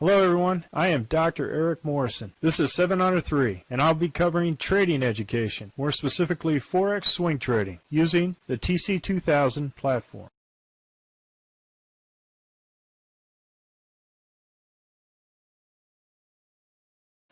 Hello everyone, I am Dr. Eric Morrison. This is 7 Under 3, and I'll be covering trading education, more specifically Forex swing trading, using the TC2000 platform.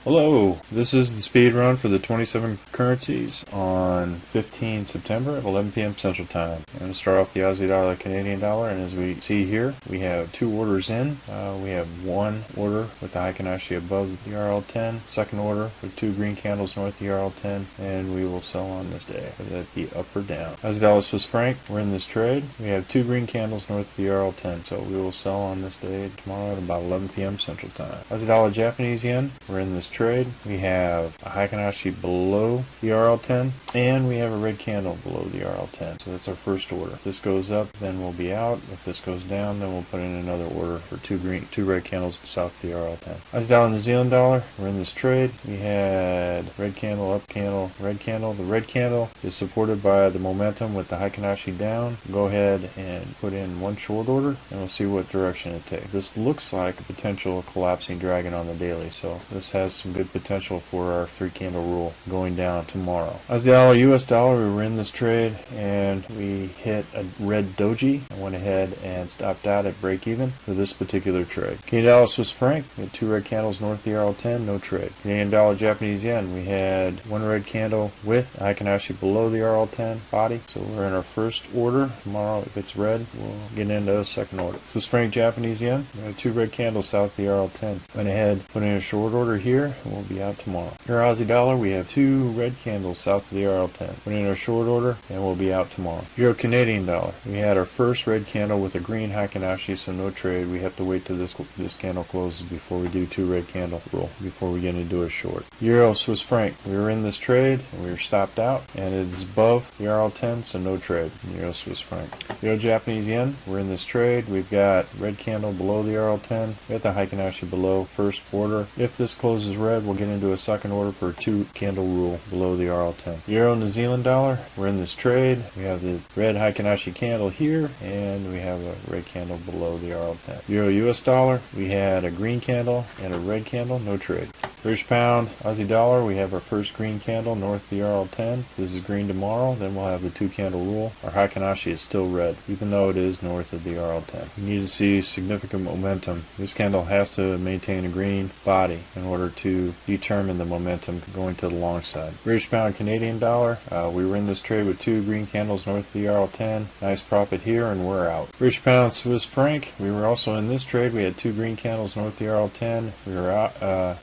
Hello, this is the speed run for the 27 currencies on 15 September at 11 p.m. Central Time. I'm going to start off the Aussie dollar, Canadian dollar, and as we see here, we have two orders in. We have one order with the Heikin-Ashi above the RL10, second order with two green candles north of the RL10, and we will sell on this day, whether that be up or down. Aussie dollar, Swiss franc, we're in this trade. We have two green candles north of the RL10, so we will sell on this day tomorrow at about 11 p.m. Central Time. Aussie dollar, Japanese yen, we're in this trade. We have a Heikin-Ashi below the RL10, and we have a red candle below the RL10. So that's our first order. If this goes up, then we'll be out. If this goes down, then we'll put in another order for two red candles south of the RL10. Aussie dollar, New Zealand dollar, we're in this trade. We had red candle, up candle, red candle. The red candle is supported by the momentum with the Heikin-Ashi down. Go ahead and put in one short order, and we'll see what direction it takes. This looks like a potential collapsing dragon on the daily, so this has some good potential for our three candle rule going down tomorrow. Aussie dollar, US dollar, we were in this trade and we hit a red doji. I went ahead and stopped out at break even for this particular trade. Canadian dollar, Swiss franc, we had two red candles north of the RL10, no trade. Canadian dollar, Japanese yen, we had one red candle with Heikin-Ashi below the RL10 body, so we're in our first order. Tomorrow, if it's red, we'll get into a second order. Swiss franc, Japanese yen, we had two red candles south of the RL10. Went ahead, put in a short order here, and we'll be out tomorrow. Here, Aussie dollar, we have two red candles south of the RL10. Put in our short order, and we'll be out tomorrow. Euro Canadian dollar, we had our first red candle with a green Heikin-Ashi, so no trade. We have to wait till this candle closes before we do two red candle rule, before we get into a short. Euro Swiss franc, we were in this trade, and we were stopped out, and it is above the RL10, so no trade. Euro Swiss franc. Euro Japanese yen, we're in this trade. We've got red candle below the RL10. We got the Heikin-Ashi below, first order. If this closes red, we'll get into a second order for a two candle rule below the RL10. Euro New Zealand dollar, we're in this trade. We have the red Heikin-Ashi candle here, and we have a red candle below the RL10. Euro US dollar, we had a green candle and a red candle, no trade. British pound, Aussie dollar, we have our first green candle north of the RL10. This is green tomorrow, then we'll have the two candle rule. Our Heikin-Ashi is still red, even though it is north of the RL10. We need to see significant momentum. This candle has to maintain a green body in order to determine the momentum going to the long side. British pound, Canadian dollar, we were in this trade with two green candles north of the RL10. Nice profit here, and we're out. British pound, Swiss franc, we were also in this trade. We had two green candles north of the RL10. We were out,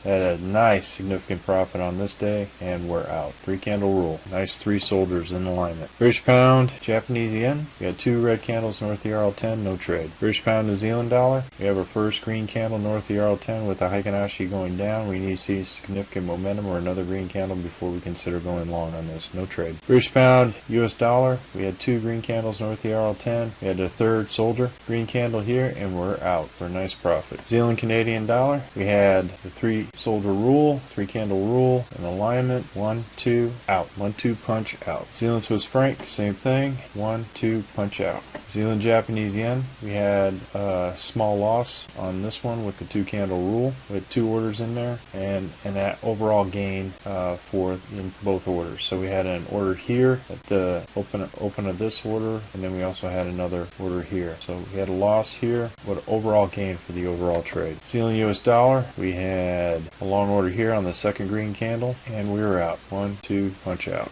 had a nice significant profit on this day, and we're out. Three candle rule. Nice three soldiers in alignment. British pound, Japanese yen, we had two red candles north of the RL10, no trade. British pound, New Zealand dollar, we have our first green candle north of the RL10 with the Heikin-Ashi going down. We need to see significant momentum or another green candle before we consider going long on this. No trade. British pound, US dollar, we had two green candles north of the RL10. We had a third soldier green candle here, and we're out for a nice profit. New Zealand Canadian dollar, we had the three soldier rule, three candle rule, and alignment. 1, 2, out. 1, 2, punch out. New Zealand Swiss franc, same thing. 1, 2, punch out. New Zealand Japanese yen, we had a small loss on this one with the two candle rule, with two orders in there, and that overall gain for in both orders. So we had an order here at the open of this order, and then we also had another order here. So we had a loss here, but overall gain for the overall trade. New Zealand US dollar, we had a long order here on the second green candle, and we were out. 1, 2, punch out.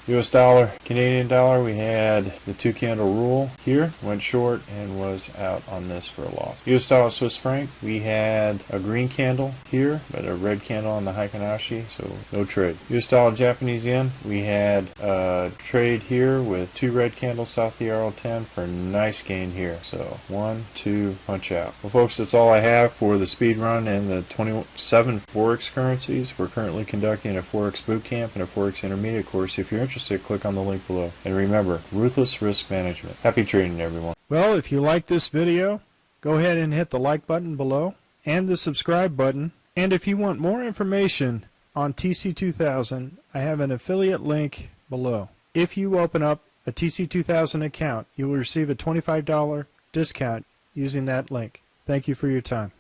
US dollar, Canadian dollar, we had the two candle rule here, went short and was out on this for a loss. US dollar, Swiss franc, we had a green candle here, but a red candle on the Heikin-Ashi, so no trade. US dollar, Japanese yen, we had a trade here with two red candles south of the RL10 for a nice gain here. So 1, 2, punch out. Well folks, that's all I have for the speed run and the 27 Forex currencies. We're currently conducting a Forex boot camp and a Forex intermediate course. If you're interested, click on the link below. And remember, ruthless risk management. Happy trading, everyone. Well, if you like this video, go ahead and hit the like button below and the subscribe button. And if you want more information on TC2000, I have an affiliate link below. If you open up a TC2000 account, you will receive a $25 discount using that link. Thank you for your time.